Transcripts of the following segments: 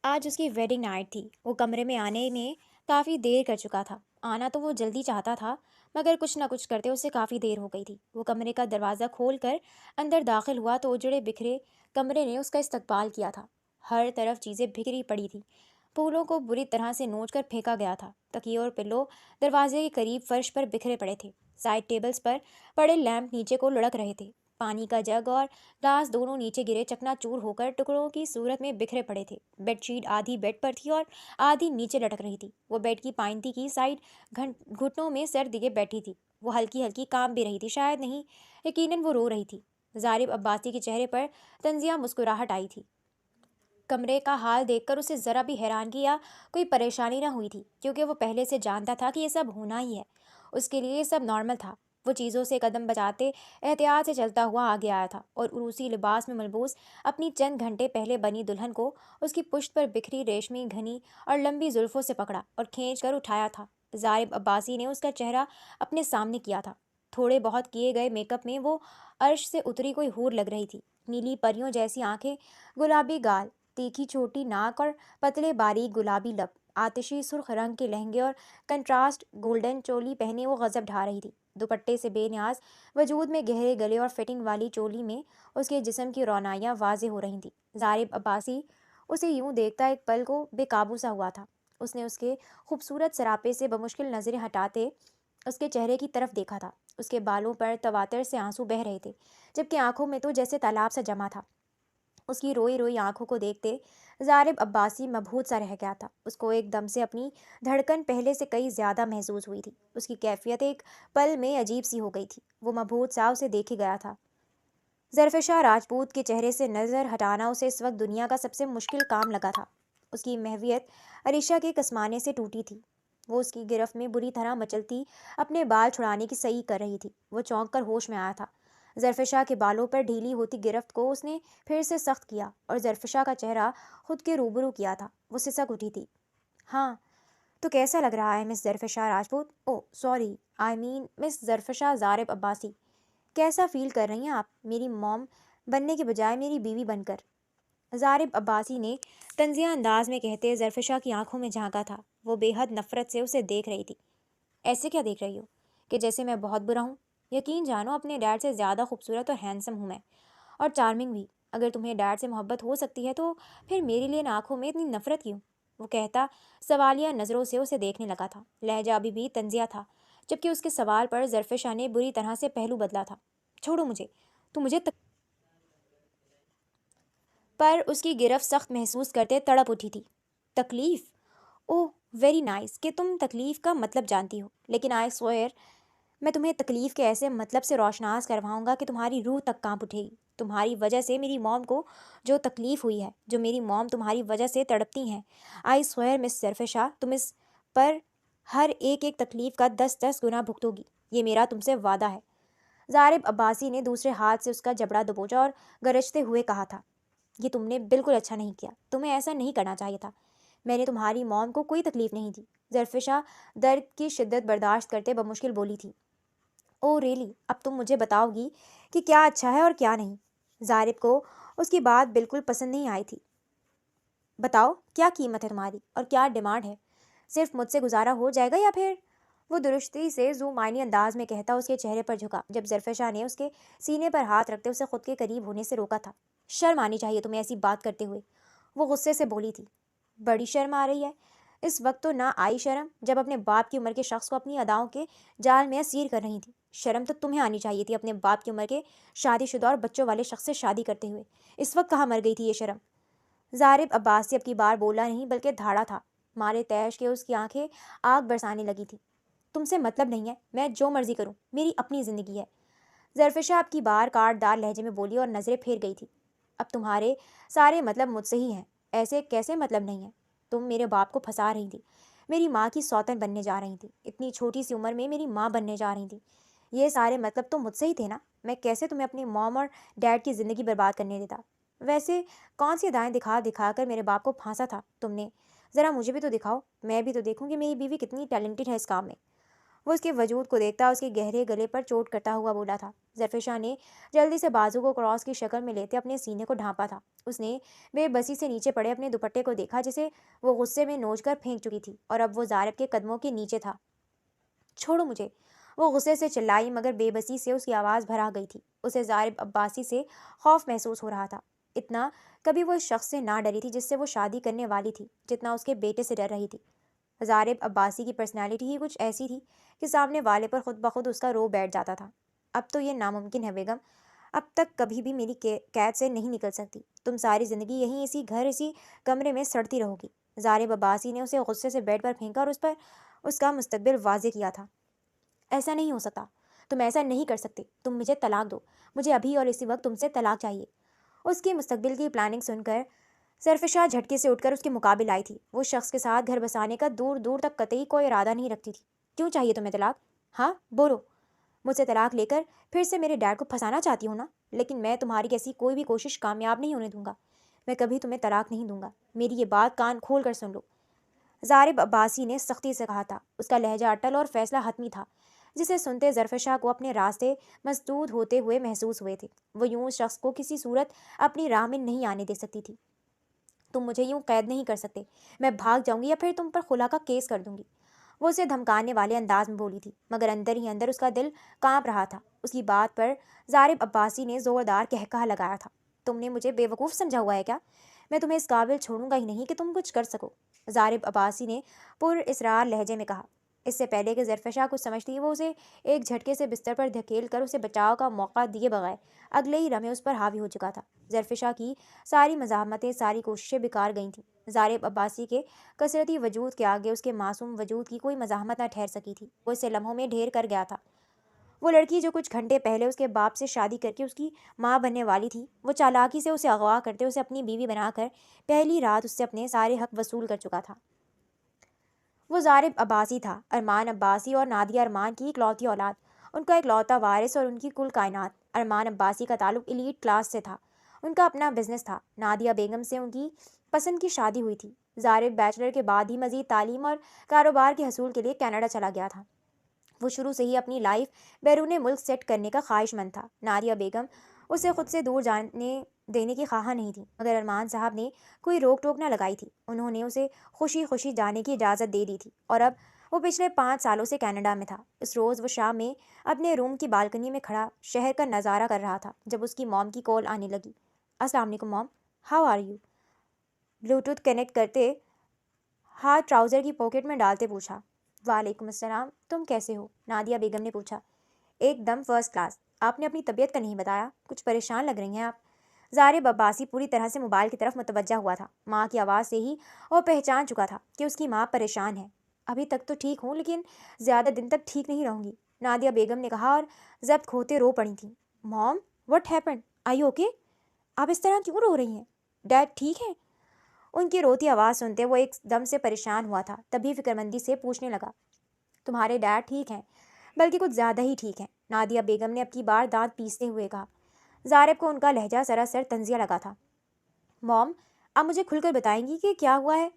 آج اس کی wedding night تھی۔ وہ کمرے میں آنے میں کافی دیر کر چکا تھا۔ آنا تو وہ جلدی چاہتا تھا، مگر کچھ نہ کچھ کرتے اسے کافی دیر ہو گئی تھی۔ وہ کمرے کا دروازہ کھول کر اندر داخل ہوا تو اجڑے بکھرے کمرے نے اس کا استقبال کیا تھا۔ ہر طرف چیزیں بکھری پڑی تھیں، پھولوں کو بری طرح سے نوچ کر پھینکا گیا تھا۔ تکیے اور پلو دروازے کے قریب فرش پر بکھرے پڑے تھے۔ سائڈ ٹیبلز پر پڑے لیمپ نیچے کو لڑک رہے تھے۔ پانی کا جگ اور گلاس دونوں نیچے گرے چکنا چور ہو کر ٹکڑوں کی صورت میں بکھرے پڑے تھے۔ بیڈ شیٹ آدھی بیڈ پر تھی اور آدھی نیچے لٹک رہی تھی۔ وہ بیڈ کی پائنتی کی سائڈ گھٹنوں میں سر دیے بیٹھی تھی۔ وہ ہلکی ہلکی کانپ بھی رہی تھی، شاید نہیں، یقیناً وہ رو رہی تھی۔ ظارف عباسی کے چہرے پر طنزیہ مسکراہٹ آئی تھی۔ کمرے کا حال دیکھ کر اسے ذرا بھی حیرانگی یا کوئی پریشانی نہ ہوئی تھی، کیونکہ وہ پہلے سے جانتا تھا کہ یہ سب ہونا ہی ہے۔ اس کے لیے یہ سب نارمل تھا۔ وہ چیزوں سے قدم بچاتے احتیاط سے چلتا ہوا آگے آیا تھا اور عروسی لباس میں ملبوس اپنی چند گھنٹے پہلے بنی دلہن کو اس کی پشت پر بکھری ریشمی گھنی اور لمبی زلفوں سے پکڑا اور کھینچ کر اٹھایا تھا۔ ظارف عباسی نے اس کا چہرہ اپنے سامنے کیا تھا۔ تھوڑے بہت کیے گئے میک اپ میں وہ عرش سے اتری کوئی حور لگ رہی تھی۔ نیلی پریوں جیسی آنکھیں، گلابی گال، تیکھی چھوٹی ناک اور پتلے باریک گلابی لب، آتشی سرخ رنگ کے لہنگے اور کنٹراسٹ گولڈن چولی پہنے وہ غضب ڈھا رہی تھی۔ دوپٹے سے بے نیاز وجود میں گہرے گلے اور فٹنگ والی چولی میں اس کے جسم کی رونائیاں واضح ہو رہی تھیں۔ ظارف عباسی اسے یوں دیکھتا ایک پل کو بے قابو سا ہوا تھا۔ اس نے اس کے خوبصورت سراپے سے بمشکل نظریں ہٹاتے اس کے چہرے کی طرف دیکھا تھا۔ اس کے بالوں پر تواتر سے آنسو بہہ رہے تھے، جبکہ آنکھوں میں تو جیسے تالاب سا جمع تھا۔ اس کی روئی روئی آنکھوں کو دیکھتے ظارف عباسی مبہوت سا رہ گیا تھا۔ اس کو ایک دم سے اپنی دھڑکن پہلے سے کئی زیادہ محسوس ہوئی تھی۔ اس کی کیفیت ایک پل میں عجیب سی ہو گئی تھی۔ وہ مبہوت سا اسے دیکھے گیا تھا۔ ظرفشا راجپوت کے چہرے سے نظر ہٹانا اسے اس وقت دنیا کا سب سے مشکل کام لگا تھا۔ اس کی محویت عریشہ کے کسمانے سے ٹوٹی تھی۔ وہ اس کی گرفت میں بری طرح مچلتی اپنے بال چھڑانے کی صحیح کر رہی تھی۔ وہ چونک کر ہوش میں آیا تھا۔ ظرفشا کے بالوں پر ڈھیلی ہوتی گرفت کو اس نے پھر سے سخت کیا اور ظرفشا کا چہرہ خود کے روبرو کیا تھا۔ وہ سسک اٹھی تھی۔ ہاں، تو کیسا لگ رہا ہے مس ظرفشا راجپوت؟ او سوری، آئی مین مس ظرفشا ظارف عباسی۔ کیسا فیل کر رہی ہیں آپ میری موم بننے کے بجائے میری بیوی بن کر؟ ظارف عباسی نے طنزیہ انداز میں کہتے ظرفشا کی آنکھوں میں جھانکا تھا۔ وہ بے حد نفرت سے اسے دیکھ رہی تھی۔ ایسے کیا دیکھ رہی ہو؟ کہ جیسے میں بہت برا ہوں؟ یقین جانو اپنے ڈیڈ سے زیادہ خوبصورت اور ہینڈسم ہوں میں، اور چارمنگ بھی۔ اگر تمہیں ڈیڈ سے محبت ہو سکتی ہے تو پھر میرے لیے ان آنکھوں میں اتنی نفرت کیوں؟ وہ کہتا سوالیہ نظروں سے اسے دیکھنے لگا تھا۔ لہجہ ابھی بھی طنزیہ تھا، جبکہ اس کے سوال پر ظرفشا نے بری طرح سے پہلو بدلا تھا۔ چھوڑو مجھے، تو مجھے پر اس کی گرفت سخت محسوس کرتے تڑپ اٹھی تھی۔ تکلیف؟ اوہ ویری نائس کہ تم تکلیف کا مطلب جانتی ہو، لیکن آئی سوئر میں تمہیں تکلیف کے ایسے مطلب سے روشناس کرواؤں گا کہ تمہاری روح تک کانپ اٹھے گی۔ تمہاری وجہ سے میری موم کو جو تکلیف ہوئی ہے، جو میری موم تمہاری وجہ سے تڑپتی ہیں، آئی سوئر مس ظرفشا تم اس پر ہر ایک تکلیف کا 10 گنا بھگتو گی۔ یہ میرا تم سے وعدہ ہے۔ ظارف عباسی نے دوسرے ہاتھ سے اس کا جبڑا دبوچا اور گرجتے ہوئے کہا تھا، یہ تم نے بالکل اچھا نہیں کیا، تمہیں ایسا نہیں کرنا چاہیے تھا۔ میں نے تمہاری موم کو کوئی تکلیف نہیں دی۔ ظرفشا درد کی شدت برداشت کرتے بمشکل بولی تھی۔ او ریلی، اب تم مجھے بتاؤ گی کہ کیا اچھا ہے اور کیا نہیں؟ ظارف کو اس کی بات بالکل پسند نہیں آئی تھی۔ بتاؤ کیا قیمت ہے تمہاری اور کیا ڈیمانڈ ہے؟ صرف مجھ سے گزارا ہو جائے گا یا پھر؟ وہ درستی سے ذو معنی انداز میں کہتا اس کے چہرے پر جھکا، جب ظرفشا نے اس کے سینے پر ہاتھ رکھتے اسے خود کے قریب ہونے سے روکا تھا۔ شرم آنی چاہیے تمہیں ایسی بات کرتے ہوئے، وہ غصے سے بولی تھی۔ بڑی شرم آ رہی ہے؟ اس وقت تو نہ آئی شرم جب اپنے باپ کی عمر کے شخص کو اپنی اداؤں کے جال میں اسیر کر رہی تھی۔ شرم تو تمہیں آنی چاہیے تھی اپنے باپ کی عمر کے شادی شدہ اور بچوں والے شخص سے شادی کرتے ہوئے۔ اس وقت کہاں مر گئی تھی یہ شرم؟ ظارف عباسی اب کی بار بولا نہیں بلکہ دھاڑا تھا۔ مارے تیش کے اس کی آنکھیں آگ برسانے لگی تھی۔ تم سے مطلب نہیں ہے، میں جو مرضی کروں، میری اپنی زندگی ہے۔ ظرفشا اب کی بار کاٹ دار لہجے میں بولی اور نظریں پھیر گئی تھی۔ اب تمہارے سارے مطلب مجھ سے ہی ہیں۔ ایسے کیسے مطلب نہیں ہیں؟ تم میرے باپ کو پھنسا رہی تھی، میری ماں کی سوتن بننے جا رہی تھی، اتنی چھوٹی سی عمر میں میری ماں بننے جا رہی تھی۔ یہ سارے مطلب تو مجھ سے ہی تھے نا۔ میں کیسے تمہیں اپنی موم اور ڈیڈ کی زندگی برباد کرنے دیتا؟ ویسے کون سی ادائیں دکھا دکھا کر میرے باپ کو پھانسا تھا تم نے؟ ذرا مجھے بھی تو دکھاؤ، میں بھی تو دیکھوں کہ میری بیوی کتنی ٹیلنٹڈ ہے اس کام میں۔ وہ اس کے وجود کو دیکھتا اس کے گہرے گلے پر چوٹ کرتا ہوا بولا تھا۔ ظرفشاہ نے جلدی سے بازو کو کراس کی شکل میں لیتے اپنے سینے کو ڈھانپا تھا۔ اس نے بے بسی سے نیچے پڑے اپنے دوپٹے کو دیکھا جسے وہ غصے میں نوچ کر پھینک چکی تھی اور اب وہ زارب کے قدموں کے نیچے تھا۔ چھوڑو مجھے، وہ غصے سے چلائی مگر بے بسی سے اس کی آواز بھرا گئی تھی۔ اسے زارب عباسی سے خوف محسوس ہو رہا تھا۔ اتنا کبھی وہ اس شخص سے نہ ڈری تھی جس سے وہ شادی کرنے والی تھی جتنا اس کے بیٹے سے ڈر رہی تھی۔ زارب عباسی کی پرسنالٹی ہی کچھ ایسی تھی کہ سامنے والے پر خود بخود اس کا رو بیٹھ جاتا تھا۔ اب تو یہ ناممکن ہے بیگم، اب تک کبھی بھی میری قید سے نہیں نکل سکتی۔ تم ساری زندگی یہیں اسی گھر اسی کمرے میں سڑتی رہو گی۔ زارب عباسی نے اسے غصے سے بیڈ پر پھینکا اور اس پر اس کا مستقبل واضح کیا تھا۔ ایسا نہیں ہو سکتا، تم ایسا نہیں کر سکتے، تم مجھے طلاق دو، مجھے ابھی اور اسی وقت تم سے طلاق چاہیے۔ اس کی مستقبل کی پلاننگ سن کر ظرفشاہ جھٹکے سے اٹھ کر اس کے مقابل آئی تھی۔ وہ شخص کے ساتھ گھر بسانے کا دور دور تک قطعی کوئی ارادہ نہیں رکھتی تھی۔ کیوں چاہیے تمہیں طلاق؟ ہاں بولو، مجھ سے طلاق لے کر پھر سے میرے ڈیڈ کو پھنسانا چاہتی ہوں نا؟ لیکن میں تمہاری ایسی کوئی بھی کوشش کامیاب نہیں ہونے دوں گا۔ میں کبھی تمہیں طلاق نہیں دوں گا، میری یہ بات کان کھول کر سن لو، زارب عباسی نے سختی سے کہا تھا۔ اس کا لہجہ اٹل اور فیصلہ حتمی تھا جسے سنتے ظرفشاہ کو اپنے راستے مسدود ہوتے ہوئے محسوس ہوئے تھے۔ وہ یوں اس شخص کو کسی صورت اپنی راہ میں نہیں آنے دے سکتی تھی۔ تم مجھے یوں قید نہیں کر سکتے، میں بھاگ جاؤں گی یا پھر تم پر خلا کا کیس کر دوں گی۔ وہ اسے دھمکانے والے انداز میں بولی تھی مگر اندر ہی اندر اس کا دل کانپ رہا تھا۔ اس کی بات پر زارب عباسی نے زوردار کہکہا لگایا تھا۔ تم نے مجھے بے وقوف سمجھا ہوا ہے کیا؟ میں تمہیں اس قابل چھوڑوں گا ہی نہیں کہ تم کچھ کر سکو، زارب عباسی نے پر اسرار لہجے میں کہا۔ اس سے پہلے کہ ظرفشاہ کچھ سمجھتی وہ اسے ایک جھٹکے سے بستر پر دھکیل کر اسے بچاؤ کا موقع دیے بغیر اگلے ہی لمحے اس پر حاوی ہو چکا تھا۔ ظرفشاہ کی ساری مزاحمتیں، ساری کوششیں بیکار گئی تھیں۔ زارب عباسی کے کثرتی وجود کے آگے اس کے معصوم وجود کی کوئی مزاحمت نہ ٹھہر سکی تھی۔ وہ اسے لمحوں میں ڈھیر کر گیا تھا۔ وہ لڑکی جو کچھ گھنٹے پہلے اس کے باپ سے شادی کر کے اس کی ماں بننے والی تھی، وہ چالاکی سے اسے اغوا کرتے اسے اپنی بیوی بنا کر پہلی رات اس سے اپنے سارے حق وصول کر چکا تھا۔ وہ زارب عباسی تھا، ارمان عباسی اور نادیہ ارمان کی اکلوتی اولاد، ان کا اکلوتا وارث اور ان کی کل کائنات۔ ارمان عباسی کا تعلق ایلیٹ کلاس سے تھا، ان کا اپنا بزنس تھا۔ نادیہ بیگم سے ان کی پسند کی شادی ہوئی تھی۔ زارب بیچلر کے بعد ہی مزید تعلیم اور کاروبار کے حصول کے لیے کینیڈا چلا گیا تھا۔ وہ شروع سے ہی اپنی لائف بیرون ملک سیٹ کرنے کا خواہش مند تھا۔ نادیہ بیگم اسے خود سے دور جانے دینے کی خواہاں نہیں تھی مگر ارمان صاحب نے کوئی روک ٹوک نہ لگائی تھی۔ انہوں نے اسے خوشی خوشی جانے کی اجازت دے دی تھی اور اب وہ پچھلے 5 سالوں سے کینیڈا میں تھا۔ اس روز وہ شام میں اپنے روم کی بالکنی میں کھڑا شہر کا نظارہ کر رہا تھا جب اس کی موم کی کال آنے لگی۔ السلام علیکم mom, how are you? Bluetooth connect کرتے ہاتھ ٹراؤزر کی پاکٹ میں ڈالتے پوچھا۔ وعلیکم السلام، تم کیسے ہو؟ نادیہ بیگم نے پوچھا۔ ایک دم فرسٹ کلاس۔ آپ نے اپنی طبیعت کا نہیں بتایا، کچھ پریشان لگ رہی ہیں آپ۔ زارب عباسی پوری طرح سے موبائل کی طرف متوجہ ہوا تھا۔ ماں کی آواز سے ہی وہ پہچان چکا تھا کہ اس کی ماں پریشان ہے۔ ابھی تک تو ٹھیک ہوں لیکن زیادہ دن تک ٹھیک نہیں رہوں گی، نادیہ بیگم نے کہا اور ضبط کھوتے رو پڑی تھیں۔ Mom, what happened? Are you okay? آپ اس طرح کیوں رو رہی ہیں؟ ڈیڈ ٹھیک ہے؟ ان کی روتی آواز سنتے وہ ایک دم سے پریشان ہوا تھا، تبھی فکرمندی سے پوچھنے لگا۔ تمہارے ڈیڈ ٹھیک ہیں، بلکہ کچھ زیادہ ہی ٹھیک ہیں، نادیہ بیگم نے اب کی بار دانت پیستے ہوئے کہا۔ زارب کو ان کا لہجہ سراسر طنزیہ لگا تھا۔ موم، آپ مجھے کھل کر بتائیں گی کہ کیا ہوا ہے؟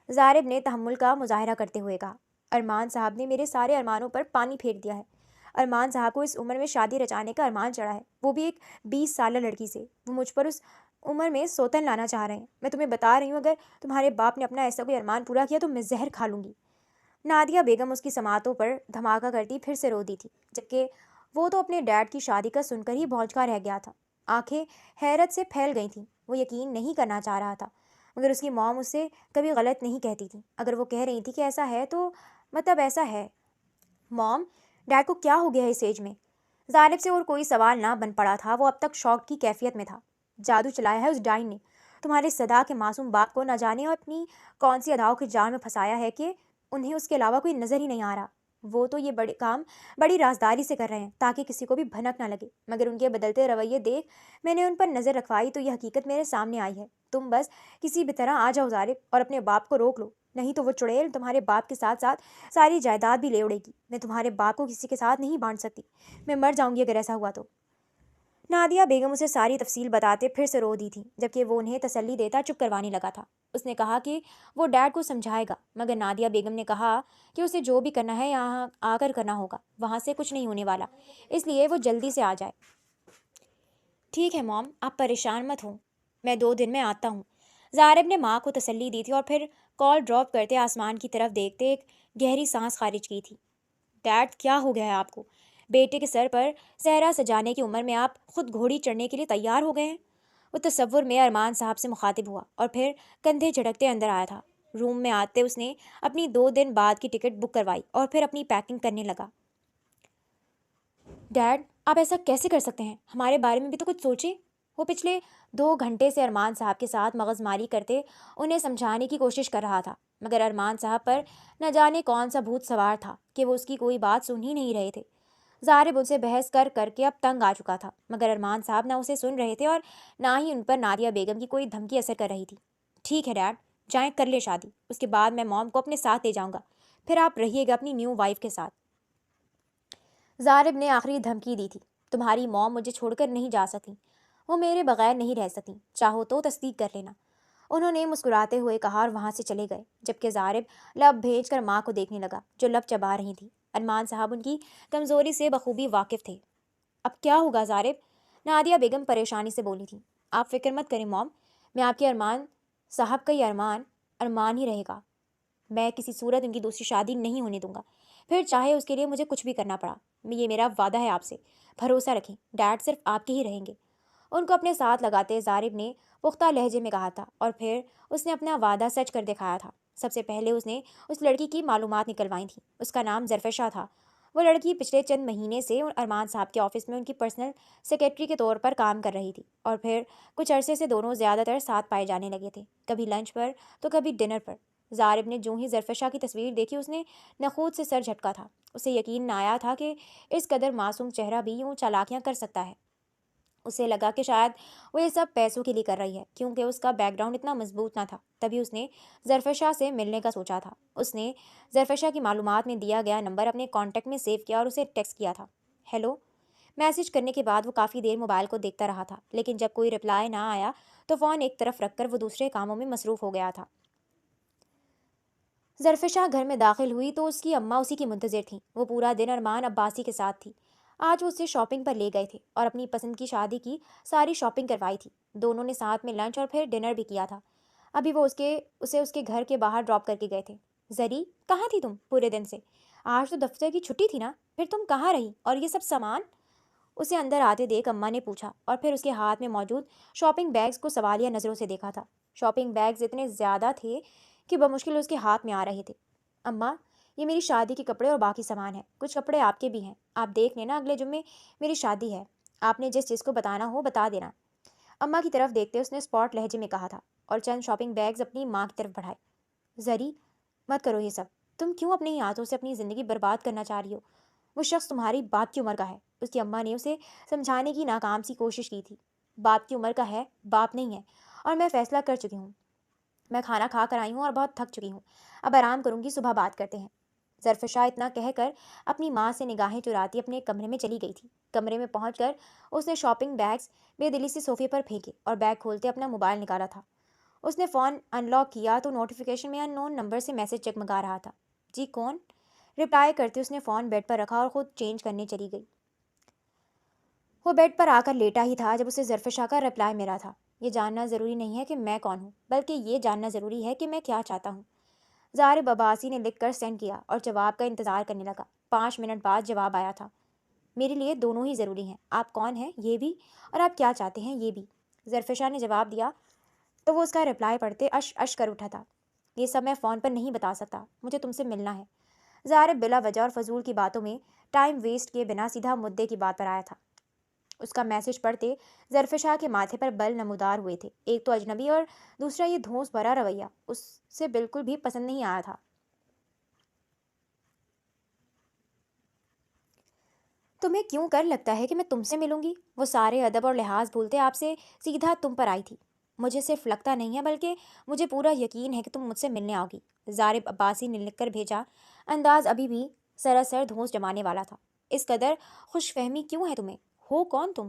زارب نے تحمل کا مظاہرہ کرتے ہوئے کہا۔ ارمان صاحب نے میرے سارے ارمانوں پر پانی پھیر دیا ہے۔ ارمان صاحب کو اس عمر میں شادی رچانے کا ارمان چڑھا ہے، وہ بھی ایک 20 سالہ لڑکی سے۔ وہ مجھ پر اس عمر میں سوتن لانا چاہ رہے ہیں۔ میں تمہیں بتا رہی ہوں اگر تمہارے باپ نے اپنا ایسا کوئی ارمان پورا کیا تو میں زہر کھا لوں گی۔ نادیہ بیگم اس کی سماعتوں پر دھماکہ کرتی پھر سے رو دی تھی، جبکہ وہ تو اپنے ڈیڈ کی شادی کا سن کر ہی بھونچکا رہ گیا تھا۔ آنکھیں حیرت سے پھیل گئی تھیں۔ وہ یقین نہیں کرنا چاہ رہا تھا مگر اس کی موم اس سے کبھی غلط نہیں کہتی تھی۔ اگر وہ کہہ رہی تھی کہ ایسا ہے تو مطلب ایسا ہے۔ موم، ڈیڈ کو کیا ہو گیا ہے اس ایج میں؟ زارب سے اور کوئی سوال نہ بن پڑا تھا، وہ اب تک شوق کی کیفیت میں تھا۔ جادو چلایا ہے اس ڈائن نے، تمہارے صدا کے معصوم باپ کو نہ جانے اور اپنی کون سی اداؤں کے جال میں پھنسایا ہے کہ انہیں اس کے علاوہ کوئی نظر ہی نہیں آ رہا۔ وہ تو یہ بڑے کام بڑی رازداری سے کر رہے ہیں تاکہ کسی کو بھی بھنک نہ لگے، مگر ان کے بدلتے رویے دیکھ میں نے ان پر نظر رکھوائی تو یہ حقیقت میرے سامنے آئی ہے۔ تم بس کسی بھی طرح آ جاؤ زارب اور اپنے باپ کو روک لو، نہیں تو وہ چڑیل تمہارے باپ کے ساتھ ساتھ ساری جائیداد بھی لے اڑے گی۔ میں تمہارے باپ کو کسی کے ساتھ نہیں بانٹ سکتی، میں مر جاؤں گی اگر ایسا ہوا تو۔ نادیہ بیگم اسے ساری تفصیل بتاتے پھر سے رو دی تھی، جبکہ وہ انہیں تسلی دیتا چپ کروانے لگا تھا۔ اس نے کہا کہ وہ ڈیڈ کو سمجھائے گا، مگر نادیہ بیگم نے کہا کہ اسے جو بھی کرنا ہے یہاں آ کر کرنا ہوگا، وہاں سے کچھ نہیں ہونے والا، اس لیے وہ جلدی سے آ جائے۔ ٹھیک ہے موم، آپ پریشان مت ہوں، میں 2 دن میں آتا ہوں۔ زارب نے ماں کو تسلی دی تھی اور پھر کال ڈراپ کرتے آسمان کی طرف دیکھتے ایک گہری سانس خارج کی تھی۔ ڈیڈ کیا ہو گیا ہے آپ کو؟ بیٹے کے سر پر صحرا سجانے کی عمر میں آپ خود گھوڑی چڑھنے کے لیے تیار ہو گئے ہیں؟ وہ تصور میں ارمان صاحب سے مخاطب ہوا اور پھر کندھے جھٹکتے اندر آیا تھا۔ روم میں آتے اس نے اپنی 2 دن بعد کی ٹکٹ بک کروائی اور پھر اپنی پیکنگ کرنے لگا۔ ڈیڈ آپ ایسا کیسے کر سکتے ہیں؟ ہمارے بارے میں بھی تو کچھ سوچیں۔ وہ پچھلے 2 گھنٹے سے ارمان صاحب کے ساتھ مغز ماری کرتے انہیں سمجھانے کی کوشش کر رہا تھا، مگر ارمان صاحب پر نہ جانے کون سا بھوت سوار تھا کہ وہ اس کی کوئی بات سن ہی نہیں رہے تھے۔ زارب ان سے بحث کر کر کے اب تنگ آ چکا تھا، مگر ارمان صاحب نہ اسے سن رہے تھے اور نہ ہی ان پر نادیہ بیگم کی کوئی دھمکی اثر کر رہی تھی۔ ٹھیک ہے ڈیڈ، جائیں کر لے شادی، اس کے بعد میں موم کو اپنے ساتھ لے جاؤں گا، پھر آپ رہیے گا اپنی نیو وائف کے ساتھ۔ زارب نے آخری دھمکی دی تھی، تمہاری موم مجھے چھوڑ کر نہیں جا سکتی، وہ میرے بغیر نہیں رہ سکتی، چاہو تو تصدیق کر لینا، انہوں نے مسکراتے ہوئے کہا اور وہاں سے چلے گئے، جبکہ زارب لب بھیج کر ماں کو دیکھنے لگا جو لب چبا رہی تھی۔ ارمان صاحب ان کی کمزوری سے بخوبی واقف تھے۔ اب کیا ہوگا زارب؟ نادیہ بیگم پریشانی سے بولی تھی۔ آپ فکر مت کریں موم، میں آپ کے ارمان صاحب کا یہ ارمان ہی رہے گا، میں کسی صورت ان کی دوسری شادی نہیں ہونے دوں گا، پھر چاہے اس کے لیے مجھے کچھ بھی کرنا پڑا، یہ میرا وعدہ ہے آپ سے، بھروسہ رکھیں، ڈیڈ صرف آپ کے ہی رہیں گے۔ ان کو اپنے ساتھ لگاتے زارب نے پختہ لہجے میں کہا تھا اور پھر اس نے اپنا وعدہ سچ کر دکھایا تھا۔ سب سے پہلے اس نے اس لڑکی کی معلومات نکلوائی تھیں، اس کا نام زرفشا تھا۔ وہ لڑکی پچھلے چند مہینے سے ارمان صاحب کے آفس میں ان کی پرسنل سیکرٹری کے طور پر کام کر رہی تھی اور پھر کچھ عرصے سے دونوں زیادہ تر ساتھ پائے جانے لگے تھے، کبھی لنچ پر تو کبھی ڈنر پر۔ زارب نے جو ہی زرفشا کی تصویر دیکھی اس نے نخوت سے سر جھٹکا تھا، اسے یقین نہ آیا تھا کہ اس قدر معصوم چہرہ بھی یوں چالاکیاں کر سکتا ہے۔ اسے لگا کہ شاید وہ یہ سب پیسوں کے لیے کر رہی ہے، کیونکہ اس کا بیک گراؤنڈ اتنا مضبوط نہ تھا۔ تبھی اس نے زرفشا سے ملنے کا سوچا تھا۔ اس نے زرفشا کی معلومات میں دیا گیا نمبر اپنے کانٹیکٹ میں سیو کیا اور اسے ٹیکسٹ کیا تھا۔ ہیلو میسج کرنے کے بعد وہ کافی دیر موبائل کو دیکھتا رہا تھا، لیکن جب کوئی رپلائی نہ آیا تو فون ایک طرف رکھ کر وہ دوسرے کاموں میں مصروف ہو گیا تھا۔ زرفشا گھر میں داخل ہوئی تو اس کی اماں اسی کی منتظر تھیں۔ وہ پورا دن ارمان عباسی کے ساتھ تھی۔ آج وہ اسے شاپنگ پر لے گئے تھے اور اپنی پسند کی شادی کی ساری شاپنگ کروائی تھی۔ دونوں نے ساتھ میں لنچ اور پھر ڈنر بھی کیا تھا۔ ابھی وہ اسے اس کے گھر کے باہر ڈراپ کر کے گئے تھے۔ زری کہاں تھی تم پورے دن سے؟ آج تو دفتر کی چھٹی تھی نا، پھر تم کہاں رہی اور یہ سب سامان؟ اسے اندر آتے دیکھ اماں نے پوچھا اور پھر اس کے ہاتھ میں موجود شاپنگ بیگز کو سوالیہ نظروں سے دیکھا تھا۔ شاپنگ بیگز اتنے زیادہ تھے کہ بمشکل اس کے ہاتھ میں آ رہے تھے۔ اماں یہ میری شادی کے کپڑے اور باقی سامان ہے، کچھ کپڑے آپ کے بھی ہیں، آپ دیکھ لینا، اگلے جمعے میری شادی ہے، آپ نے جس چیز کو بتانا ہو بتا دینا، اماں کی طرف دیکھتے اس نے اسپاٹ لہجے میں کہا تھا اور چند شاپنگ بیگز اپنی ماں کی طرف بڑھائے۔ زری مت کرو یہ سب، تم کیوں اپنے ہی ہاتھوں سے اپنی زندگی برباد کرنا چاہ رہی ہو؟ وہ شخص تمہاری باپ کی عمر کا ہے۔ اس کی اماں نے اسے سمجھانے کی ناکام سی کوشش کی تھی۔ باپ کی عمر کا ہے، باپ نہیں ہے، اور میں فیصلہ کر چکی ہوں، میں کھانا کھا کر آئی ہوں اور بہت تھک چکی ہوں، اب آرام کروں گی، صبح بات کرتے ہیں۔ زرفشا اتنا کہہ کر اپنی ماں سے نگاہیں چراتی اپنے کمرے میں چلی گئی تھی۔ کمرے میں پہنچ کر اس نے شاپنگ بیگز بے دلی سے صوفے پر پھینکے اور بیگ کھولتے اپنا موبائل نکالا تھا۔ اس نے فون ان لاک کیا تو نوٹیفیکیشن میں ان نون نمبر سے میسج جگمگا رہا تھا۔ جی کون؟ رپلائی کرتے اس نے فون بیڈ پر رکھا اور خود چینج کرنے چلی گئی۔ وہ بیڈ پر آ کر لیٹا ہی تھا جب اسے زرفشا کا رپلائی ملا تھا۔ یہ جاننا ضروری نہیں ہے کہ میں کون ہوں، بلکہ یہ جاننا ضروری ہے کہ میں کیا چاہتا ہوں۔ زارب عباسی نے لکھ کر سینڈ کیا اور جواب کا انتظار کرنے لگا۔ 5 منٹ بعد جواب آیا تھا۔ میرے لیے دونوں ہی ضروری ہیں، آپ کون ہیں یہ بھی اور آپ کیا چاہتے ہیں یہ بھی۔ زرفشا نے جواب دیا تو وہ اس کا رپلائی پڑھتے اش اش کر اٹھا تھا۔ یہ سب میں فون پر نہیں بتا سکتا، مجھے تم سے ملنا ہے۔ زارب بلا وجہ اور فضول کی باتوں میں ٹائم ویسٹ کیے بنا سیدھا مدعے کی بات پر آیا تھا۔ اس کا میسج پڑھتے زرفشا کے ماتھے پر بل نمودار ہوئے تھے، ایک تو اجنبی اور دوسرا یہ دھونس بھرا رویہ اس سے بالکل بھی پسند نہیں آیا تھا۔ تمہیں کیوں کر لگتا ہے کہ میں تم سے ملوں گی؟ وہ سارے ادب اور لحاظ بھولتے آپ سے سیدھا تم پر آئی تھی۔ مجھے صرف لگتا نہیں ہے بلکہ مجھے پورا یقین ہے کہ تم مجھ سے ملنے آؤ گی۔ زارب عباسی نے لکھ کر بھیجا، انداز ابھی بھی سراسر دھونس جمانے والا تھا۔ اس قدر خوش فہمی کیوں ہے تمہیں؟ ہو کون تم؟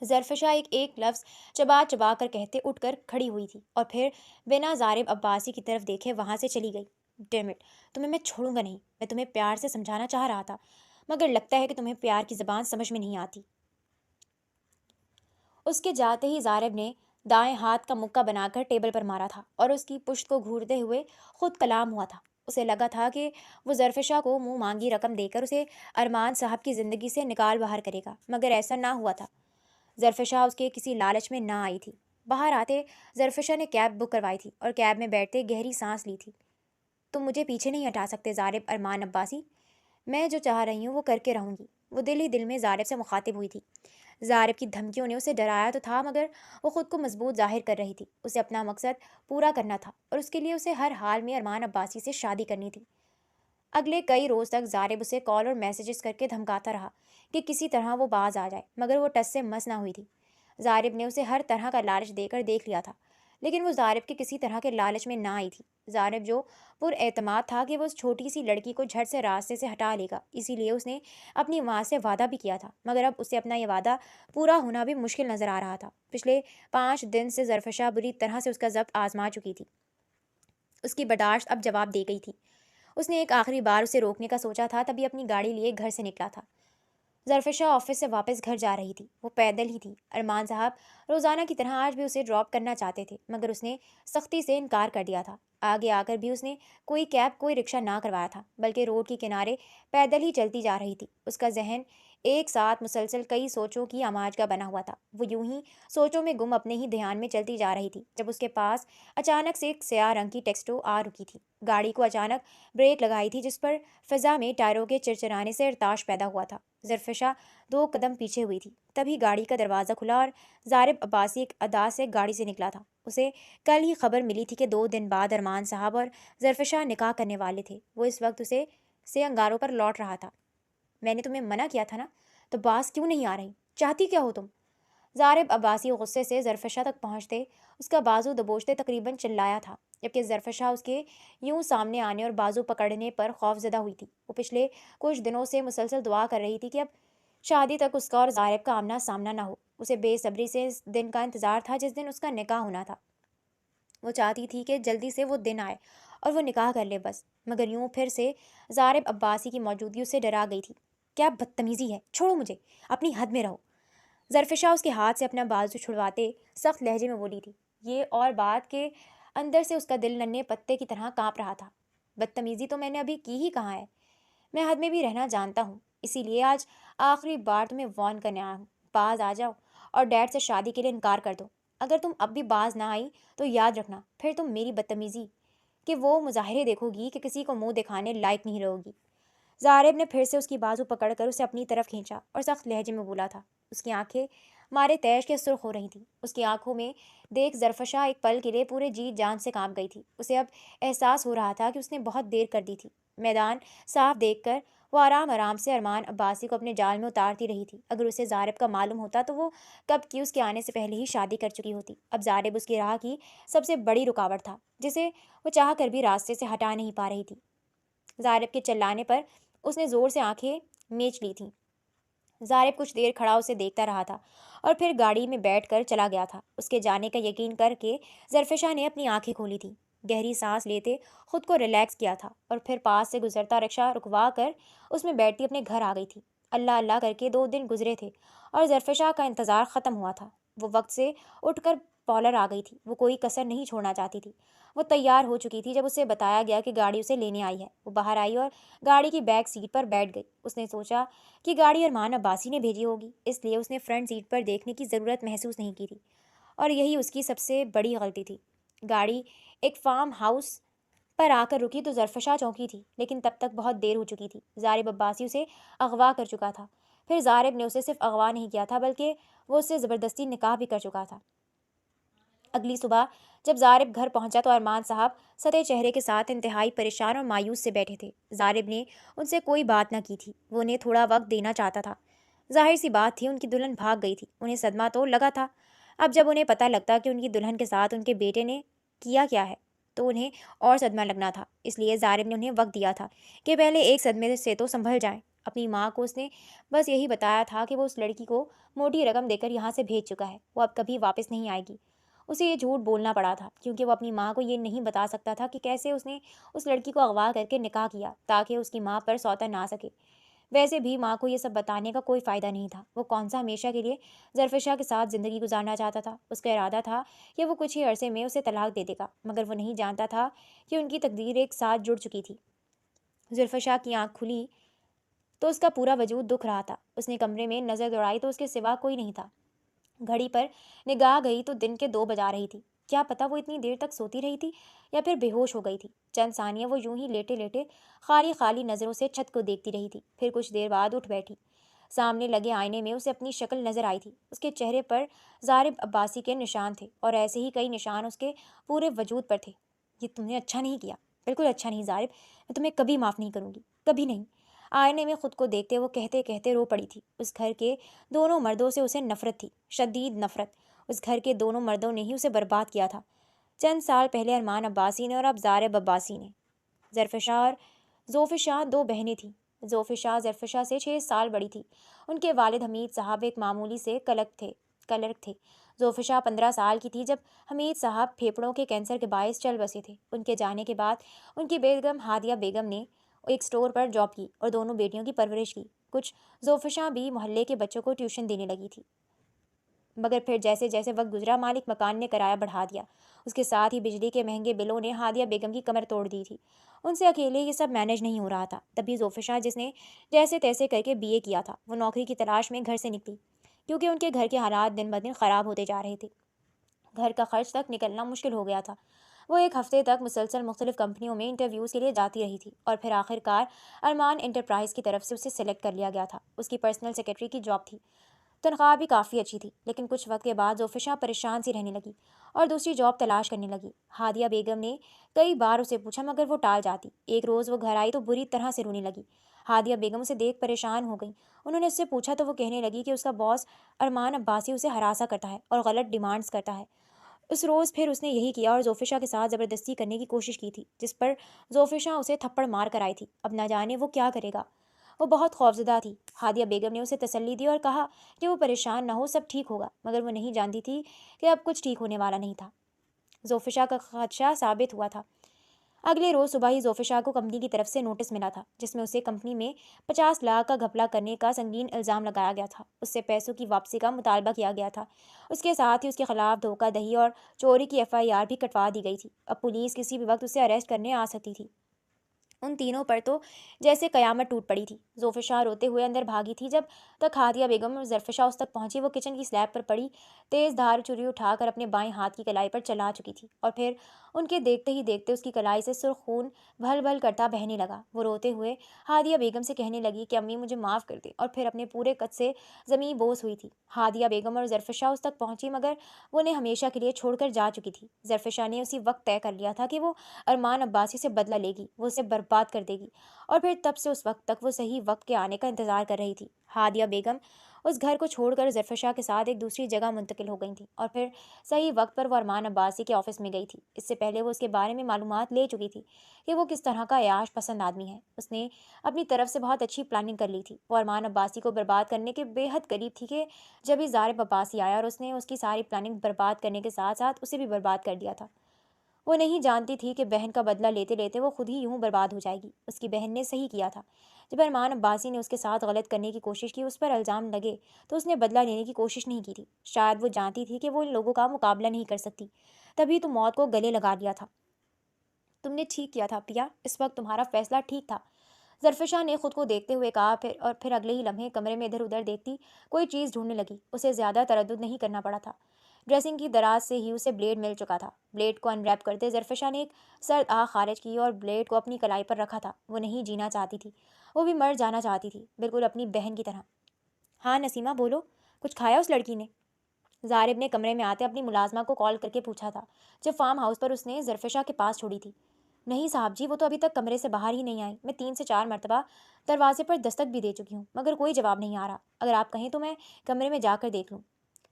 ظرفشا ایک ایک لفظ چبا چبا کر کہتے اٹھ کر کھڑی ہوئی تھی اور پھر بنا زارب عباسی کی طرف دیکھے وہاں سے چلی گئی۔ ڈیم اٹ، تمہیں میں چھوڑوں گا نہیں۔ میں تمہیں پیار سے سمجھانا چاہ رہا تھا، مگر لگتا ہے کہ تمہیں پیار کی زبان سمجھ میں نہیں آتی۔ اس کے جاتے ہی زارب نے دائیں ہاتھ کا مکہ بنا کر ٹیبل پر مارا تھا اور اس کی پشت کو گھورتے ہوئے خود کلام ہوا تھا۔ اسے لگا تھا کہ وہ ظرفشا کو منہ مانگی رقم دے کر اسے ارمان صاحب کی زندگی سے نکال باہر کرے گا، مگر ایسا نہ ہوا تھا۔ ظرفشا اس کے کسی لالچ میں نہ آئی تھی۔ باہر آتے ظرفشا نے کیب بک کروائی تھی اور کیب میں بیٹھتے گہری سانس لی تھی۔ تم مجھے پیچھے نہیں ہٹا سکتے زارب ارمان عباسی، میں جو چاہ رہی ہوں وہ کر کے رہوں گی، وہ دل ہی دل میں زارب سے مخاطب ہوئی تھی۔ زارب کی دھمکیوں نے اسے ڈرایا تو تھا، مگر وہ خود کو مضبوط ظاہر کر رہی تھی۔ اسے اپنا مقصد پورا کرنا تھا اور اس کے لیے اسے ہر حال میں ارمان عباسی سے شادی کرنی تھی۔ اگلے کئی روز تک زارب اسے کال اور میسیجز کر کے دھمکاتا رہا کہ کسی طرح وہ باز آ جائے، مگر وہ ٹس سے مس نہ ہوئی تھی۔ زارب نے اسے ہر طرح کا لالچ دے کر دیکھ لیا تھا، لیکن وہ زارب کے کسی طرح کے لالچ میں نہ آئی تھی۔ زارب جو پر اعتماد تھا کہ وہ اس چھوٹی سی لڑکی کو جھٹ سے راستے سے ہٹا لے گا، اسی لیے اس نے اپنی ماں سے وعدہ بھی کیا تھا، مگر اب اسے اپنا یہ وعدہ پورا ہونا بھی مشکل نظر آ رہا تھا۔ پچھلے 5 دن سے ظرفشا بری طرح سے اس کا ضبط آزما چکی تھی۔ اس کی برداشت اب جواب دے گئی تھی۔ اس نے ایک آخری بار اسے روکنے کا سوچا تھا، تبھی اپنی گاڑی لیے گھر سے نکلا تھا۔ ظرفشا آفس سے واپس گھر جا رہی تھی، وہ پیدل ہی تھی۔ ارمان صاحب روزانہ کی طرح آج بھی اسے ڈراپ کرنا چاہتے تھے، مگر اس نے سختی سے انکار کر دیا تھا۔ آگے آ کر بھی اس نے کوئی کیب کوئی رکشہ نہ کروایا تھا، بلکہ روڈ کے کنارے پیدل ہی چلتی جا رہی تھی۔ اس کا ذہن ایک ساتھ مسلسل کئی سوچوں کی آماج کا بنا ہوا تھا۔ وہ یوں ہی سوچوں میں گم اپنے ہی دھیان میں چلتی جا رہی تھی جب اس کے پاس اچانک سے ایک سیاہ رنگ کی ٹیکسٹو آ رکی تھی۔ گاڑی کو اچانک بریک لگائی تھی، جس پر فضا میں ٹائروں کے چرچرانے سے ارتعاش پیدا ہوا تھا۔ ظرفشا 2 قدم پیچھے ہوئی تھی، تبھی گاڑی کا دروازہ کھلا اور زارب عباسی ایک ادا سے گاڑی سے نکلا تھا۔ اسے کل ہی خبر ملی تھی کہ 2 دن بعد ارمان صاحب اور ظرفشا نکاح کرنے والے تھے۔ وہ اس وقت اسے سے انگاروں پر لوٹ رہا تھا۔ میں نے تمہیں منع کیا تھا نا، تو باز کیوں نہیں آ رہی؟ چاہتی کیا ہو تم؟ زارب عباسی غصے سے ظرفشا تک پہنچتے اس کا بازو دبوچتے تقریباً چلایا تھا، جبکہ ظرفشا اس کے یوں سامنے آنے اور بازو پکڑنے پر خوف زدہ ہوئی تھی۔ وہ پچھلے کچھ دنوں سے مسلسل دعا کر رہی تھی کہ اب شادی تک اس کا اور زارب کا آمنا سامنا نہ ہو۔ اسے بے صبری سے اس دن کا انتظار تھا جس دن اس کا نکاح ہونا تھا۔ وہ چاہتی تھی کہ جلدی سے وہ دن آئے اور وہ نکاح کر لے بس، مگر یوں پھر سے زارب عباسی کی موجودگی اسے ڈرا گئی تھی۔ کیا بدتمیزی ہے، چھوڑو مجھے، اپنی حد میں رہو۔ ظرفشا اس کے ہاتھ سے اپنا بازو چھڑواتے سخت لہجے میں بولی تھی، یہ اور بات کہ اندر سے اس کا دل ننھے پتے کی طرح کانپ رہا تھا۔ بدتمیزی تو میں نے ابھی کی ہی کہاں ہے، میں حد میں بھی رہنا جانتا ہوں، اسی لیے آج آخری بار تمہیں وارن کرنے آیا ہوں۔ باز آ جاؤ اور ڈیڈ سے شادی کے لیے انکار کر دو۔ اگر تم اب بھی باز نہ آئی تو یاد رکھنا پھر تم میری بدتمیزی کہ وہ مظاہرے دیکھو گی کہ کسی کو منہ دکھانے لائق نہیں رہو گی۔ زارب نے پھر سے اس کی بازو پکڑ کر اسے اپنی طرف کھینچا اور سخت لہجے میں بولا تھا۔ اس کی آنکھیں مارے تیش کے سرخ ہو رہی تھیں۔ اس کی آنکھوں میں دیکھ ظرفشا ایک پل کے لیے پورے جی جان سے کانپ گئی تھی۔ اسے اب احساس ہو رہا تھا کہ اس نے بہت دیر کر دی تھی۔ میدان صاف دیکھ کر وہ آرام آرام سے ارمان عباسی کو اپنے جال میں اتارتی رہی تھی۔ اگر اسے زارب کا معلوم ہوتا تو وہ کب کی اس کے آنے سے پہلے ہی شادی کر چکی ہوتی۔ اب زارب اس کی راہ کی سب سے بڑی رکاوٹ تھا، جسے وہ چاہ کر بھی راستے سے ہٹا نہیں پا رہی تھی۔ زارب کے چلانے پر اس نے زور سے آنکھیں میچ لی تھیں۔ زارب کچھ دیر کھڑا اسے دیکھتا رہا تھا اور پھر گاڑی میں بیٹھ کر چلا گیا تھا۔ اس کے جانے کا یقین کر کے ظرفشا نے اپنی آنکھیں کھولی تھی، گہری سانس لیتے خود کو ریلیکس کیا تھا اور پھر پاس سے گزرتا رکشہ رکوا کر اس میں بیٹھتی اپنے گھر آ گئی تھی۔ اللہ اللہ کر کے 2 دن گزرے تھے اور ظرفشا کا انتظار ختم ہوا تھا۔ وہ وقت سے اٹھ کر پارلر آ گئی تھی۔ وہ کوئی کسر نہیں چھوڑنا چاہتی تھی۔ وہ تیار ہو چکی تھی جب اسے بتایا گیا کہ گاڑی اسے لینے آئی ہے۔ وہ باہر آئی اور گاڑی کی بیک سیٹ پر بیٹھ گئی۔ اس نے سوچا کہ گاڑی ارمان عباسی نے بھیجی ہوگی، اس لیے اس نے فرنٹ سیٹ پر دیکھنے کی ضرورت محسوس نہیں کی تھی، اور یہی اس کی سب سے بڑی غلطی تھی۔ گاڑی ایک فارم ہاؤس پر آ کر رکی تو ظرفشا چونکی تھی، لیکن تب تک بہت دیر ہو چکی تھی۔ زارب عباسی اسے اغوا کر چکا تھا۔ پھر زارب نے اسے صرف اغوا نہیں کیا تھا بلکہ وہ اس سے زبردستی نکاح بھی کر چکا تھا۔ اگلی صبح جب زارب گھر پہنچا تو ارمان صاحب سطح چہرے کے ساتھ انتہائی پریشان اور مایوس سے بیٹھے تھے۔ زارب نے ان سے کوئی بات نہ کی تھی، وہ انہیں تھوڑا وقت دینا چاہتا تھا۔ ظاہر سی بات تھی ان کی دلہن بھاگ گئی تھی، انہیں صدمہ تو لگا تھا۔ اب جب انہیں پتہ لگتا کہ ان کی دلہن کے ساتھ ان کے بیٹے نے کیا ہے تو انہیں اور صدمہ لگنا تھا، اس لیے زارب نے انہیں وقت دیا تھا کہ پہلے ایک صدمے سے تو سنبھل جائیں۔ اپنی ماں کو اس نے بس یہی بتایا تھا کہ وہ اس لڑکی کو موٹی رقم دے کر یہاں سے بھیج چکا ہے، وہ اب کبھی واپس نہیں آئے گی۔ اسے یہ جھوٹ بولنا پڑا تھا کیونکہ وہ اپنی ماں کو یہ نہیں بتا سکتا تھا کہ کیسے اس نے اس لڑکی کو اغوا کر کے نکاح کیا تاکہ اس کی ماں پر سوتن نہ سکے۔ ویسے بھی ماں کو یہ سب بتانے کا کوئی فائدہ نہیں تھا، وہ کون سا ہمیشہ کے لیے ظرفشا کے ساتھ زندگی گزارنا چاہتا تھا۔ اس کا ارادہ تھا کہ وہ کچھ ہی عرصے میں اسے طلاق دے دے گا، مگر وہ نہیں جانتا تھا کہ ان کی تقدیر ایک ساتھ جڑ چکی تھی۔ ظرفشا کی آنکھ کھلی تو اس کا پورا وجود دکھ رہا تھا۔ اس نے کمرے میں نظر دوڑائی تو اس کے سوا کوئی نہیں تھا۔ گھڑی پر نگاہ گئی تو دن کے 2 بجا رہی تھی۔ کیا پتا وہ اتنی دیر تک سوتی رہی تھی یا پھر بے ہوش ہو گئی تھی۔ چند ثانیہ وہ یوں ہی لیٹے لیٹے خالی خالی نظروں سے چھت کو دیکھتی رہی تھی، پھر کچھ دیر بعد اٹھ بیٹھی۔ سامنے لگے آئینے میں اسے اپنی شکل نظر آئی تھی۔ اس کے چہرے پر ضارب عباسی کے نشان تھے اور ایسے ہی کئی نشان اس کے پورے وجود پر تھے۔ یہ تم نے اچھا نہیں کیا، بالکل اچھا نہیں ضارب، میں تمہیں کبھی معاف نہیں کروں گی، کبھی نہیں۔ آئینے میں خود کو دیکھتے وہ کہتے کہتے رو پڑی تھی۔ اس گھر کے دونوں مردوں سے اسے نفرت تھی، شدید نفرت۔ اس گھر کے دونوں مردوں نے ہی اسے برباد کیا تھا، چند سال پہلے ارمان عباسی نے اور اب ضارب عباسی نے۔ ظرفشا اور زوفشا 2 بہنیں تھیں۔ زوفشا ظرفشا سے 6 سال بڑی تھی۔ ان کے والد حمید صاحب ایک معمولی سے کلرک تھے۔ زوفشا 15 سال کی تھی جب حمید صاحب پھیپھڑوں کے کینسر کے باعث چل بسے تھے۔ ان کے جانے کے بعد ان کی بیگم ہادیہ بیگم نے ایک اسٹور پر جاب کی اور دونوں بیٹیوں کی پرورش کی۔ کچھ زوفشا بھی محلے کے بچوں کو ٹیوشن دینے لگی تھی، مگر پھر جیسے جیسے وقت گزرا مالک مکان نے کرایہ بڑھا دیا۔ اس کے ساتھ ہی بجلی کے مہنگے بلوں نے ہادیہ بیگم کی کمر توڑ دی تھی۔ ان سے اکیلے یہ سب مینیج نہیں ہو رہا تھا۔ تبھی زوفشا، جس نے جیسے تیسے کر کے BA کیا تھا، وہ نوکری کی تلاش میں گھر سے نکلی کیونکہ ان کے گھر کے حالات دن بدن خراب ہوتے جا رہے تھے۔ گھر کا خرچ تک نکلنا مشکل ہو گیا تھا۔ وہ 1 ہفتے تک مسلسل مختلف کمپنیوں میں انٹرویوز کے لیے جاتی رہی تھی اور پھر آخر کار ارمان انٹرپرائز کی طرف سے اسے سلیکٹ کر لیا گیا تھا۔ اس کی پرسنل سیکرٹری کی جاب تھی، تنخواہ بھی کافی اچھی تھی، لیکن کچھ وقت کے بعد زوفشا پریشان سی رہنے لگی اور دوسری جاب تلاش کرنے لگی۔ ہادیہ بیگم نے کئی بار اسے پوچھا مگر وہ ٹال جاتی۔ ایک روز وہ گھر آئی تو بری طرح سے رونے لگی۔ ہادیہ بیگم اسے دیکھ پریشان ہو گئی۔ انہوں نے اس سے پوچھا تو وہ کہنے لگی کہ اس کا باس ارمان عباسی اسے ہراساں کرتا ہے اور غلط ڈیمانڈز کرتا ہے۔ اس روز پھر اس نے یہی کیا اور زوفشا کے ساتھ زبردستی کرنے کی کوشش کی تھی، جس پر زوفشا اسے تھپڑ مار کر آئی تھی۔ اب نہ جانے وہ کیا کرے گا۔ وہ بہت خوفزدہ تھی۔ ہادیہ بیگم نے اسے تسلی دی اور کہا کہ وہ پریشان نہ ہو، سب ٹھیک ہوگا، مگر وہ نہیں جانتی تھی کہ اب کچھ ٹھیک ہونے والا نہیں تھا۔ زوفشا کا خدشہ ثابت ہوا تھا۔ اگلے روز صبح ہی زوفشا کو کمپنی کی طرف سے نوٹس ملا تھا، جس میں اسے کمپنی میں 50 لاکھ کا گھپلہ کرنے کا سنگین الزام لگایا گیا تھا۔ اس سے پیسوں کی واپسی کا مطالبہ کیا گیا تھا۔ اس کے ساتھ ہی اس کے خلاف دھوکہ دہی اور چوری کی FIR بھی کٹوا دی گئی تھی۔ اب پولیس کسی بھی وقت اسے اریسٹ کرنے آ سکتی تھی۔ ان تینوں پر تو جیسے قیامت ٹوٹ پڑی تھی۔ زوفشا روتے ہوئے اندر بھاگی تھی۔ جب تک ہادیہ بیگم اور ظرفشا اس تک پہنچی، وہ کچن کی سلیب پر پڑی تیز دھار چھری اٹھا کر اپنے بائیں ہاتھ کی کلائی پر چلا چکی تھی اور پھر ان کے دیکھتے ہی دیکھتے اس کی کلائی سے سرخ خون بھل بھل کرتا بہنے لگا۔ وہ روتے ہوئے ہادیہ بیگم سے کہنے لگی کہ امی مجھے معاف کر دے، اور پھر اپنے پورے قد سے زمیں بوس ہوئی تھی۔ ہادیہ بیگم اور ظرفشا اس تک پہنچی مگر وہ انہیں ہمیشہ کے لیے چھوڑ کر جا چکی تھی۔ ظرفشا نے اسی وقت طے کر لیا تھا کہ وہ ارمان عباسی سے بدلہ لے گی، وہ اسے برباد کر دے گی، اور پھر تب سے اس وقت تک وہ صحیح وقت کے آنے کا انتظار کر رہی تھی۔ ہادیہ بیگم اس گھر کو چھوڑ کر ظرفشا کے ساتھ ایک دوسری جگہ منتقل ہو گئی تھیں اور پھر صحیح وقت پر وہ ارمان عباسی کے آفس میں گئی تھی۔ اس سے پہلے وہ اس کے بارے میں معلومات لے چکی تھی کہ وہ کس طرح کا عیاش پسند آدمی ہے۔ اس نے اپنی طرف سے بہت اچھی پلاننگ کر لی تھی۔ وہ ارمان عباسی کو برباد کرنے کے بے حد قریب تھی کہ جب ہی ضارب عباسی آیا اور اس نے اس کی ساری پلاننگ برباد کرنے کے ساتھ ساتھ اسے بھی برباد کر دیا تھا۔ وہ نہیں جانتی تھی کہ بہن کا بدلہ لیتے لیتے وہ خود ہی یوں برباد ہو جائے گی۔ اس کی بہن نے صحیح کیا تھا۔ جب ارمان عباسی نے اس کے ساتھ غلط کرنے کی کوشش کی، اس پر الزام لگے، تو اس نے بدلہ لینے کی کوشش نہیں کی تھی۔ شاید وہ جانتی تھی کہ وہ ان لوگوں کا مقابلہ نہیں کر سکتی، تبھی تو موت کو گلے لگا لیا تھا۔ تم نے ٹھیک کیا تھا پریا، اس وقت تمہارا فیصلہ ٹھیک تھا، ظرفشا نے خود کو دیکھتے ہوئے کہا، اور پھر اگلے ہی لمحے کمرے میں ادھر ادھر دیکھتی کوئی چیز ڈھونڈنے لگی۔ اسے زیادہ تردد نہیں کرنا پڑا تھا۔ ڈریسنگ کی دراز سے ہی اسے بلیڈ مل چکا تھا۔ بلیڈ کو انریپ کرتے ظرفشا نے ایک سرد آہ خارج کی اور بلیڈ کو اپنی کلائی پر رکھا تھا۔ وہ نہیں جینا چاہتی تھی، وہ بھی مر جانا چاہتی تھی، بالکل اپنی بہن کی طرح۔ ہاں نسیمہ بولو، کچھ کھایا اس لڑکی نے؟ ضارب نے کمرے میں آتے اپنی ملازمہ کو کال کر کے پوچھا تھا، جب فارم ہاؤس پر اس نے ظرفشا کے پاس چھوڑی تھی۔ نہیں صاحب جی، وہ تو ابھی تک کمرے سے باہر ہی نہیں آئی۔ میں 3 سے 4 مرتبہ دروازے پر دستک بھی دے چکی ہوں، مگر کوئی جواب نہیں آ رہا۔ اگر آپ کہیں تو میں کمرے میں جا کر دیکھ لوں،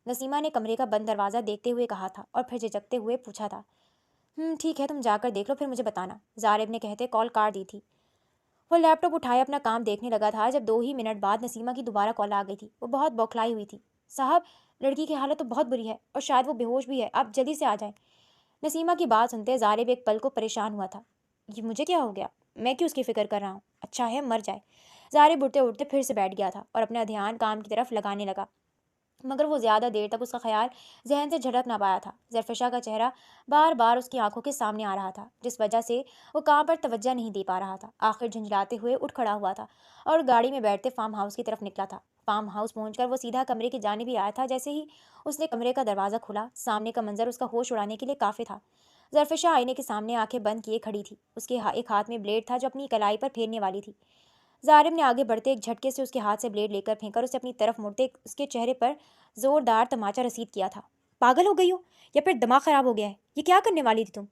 نسیمہ نے کمرے کا بند دروازہ دیکھتے ہوئے کہا تھا اور پھر جھجکتے ہوئے پوچھا تھا، ٹھیک ہے، تم جا کر دیکھ لو، پھر مجھے بتانا، ضارب نے کہتے کال کاٹ دی تھی۔ وہ لیپ ٹاپ اٹھائے اپنا کام دیکھنے لگا تھا جب 2 ہی منٹ بعد نسیمہ کی دوبارہ کال آ گئی تھی۔ وہ بہت بوکھلائی ہوئی تھی۔ صاحب، لڑکی کی حالت تو بہت بری ہے اور شاید وہ بے ہوش بھی ہے، آپ جلدی سے آ جائیں۔ نسیمہ کی بات سنتے ظالب ایک پل کو پریشان ہوا تھا۔ یہ مجھے کیا ہو گیا؟ میں کیوں اس کی فکر کر رہا ہوں؟ اچھا ہے مر جائے۔ ظالب اٹھتے اٹھتے پھر سے بیٹھ گیا تھا اور اپنا دھیان کام کی طرف لگانے لگا، مگر وہ زیادہ دیر تک اس کا خیال ذہن سے جھٹک نہ پایا تھا۔ ظرفشا کا چہرہ بار بار اس کی آنکھوں کے سامنے آ رہا تھا، جس وجہ سے وہ کام پر توجہ نہیں دے پا رہا تھا۔ آخر جھنجھلاتے ہوئے اٹھ کھڑا ہوا تھا اور گاڑی میں بیٹھتے فارم ہاؤس کی طرف نکلا تھا۔ فارم ہاؤس پہنچ کر وہ سیدھا کمرے کی جانب ہی آیا تھا۔ جیسے ہی اس نے کمرے کا دروازہ کھولا، سامنے کا منظر اس کا ہوش اڑانے کے لیے کافی تھا۔ ظرفشا آئینے کے سامنے آنکھیں بند کیے کھڑی تھی۔ اس کے ایک ہاتھ میں بلیڈ تھا جو اپنی کلائی پر پھیرنے والی تھی۔ ظالم نے آگے بڑھتے ایک جھٹکے سے اس کے ہاتھ سے بلیڈ لے کر پھینک کر اسے اپنی طرف مڑتے اس کے چہرے پر زوردار تماچا رسید کیا تھا۔ پاگل ہو گئی ہو یا پھر دماغ خراب ہو گیا ہے؟ یہ کیا کرنے والی تھی تم؟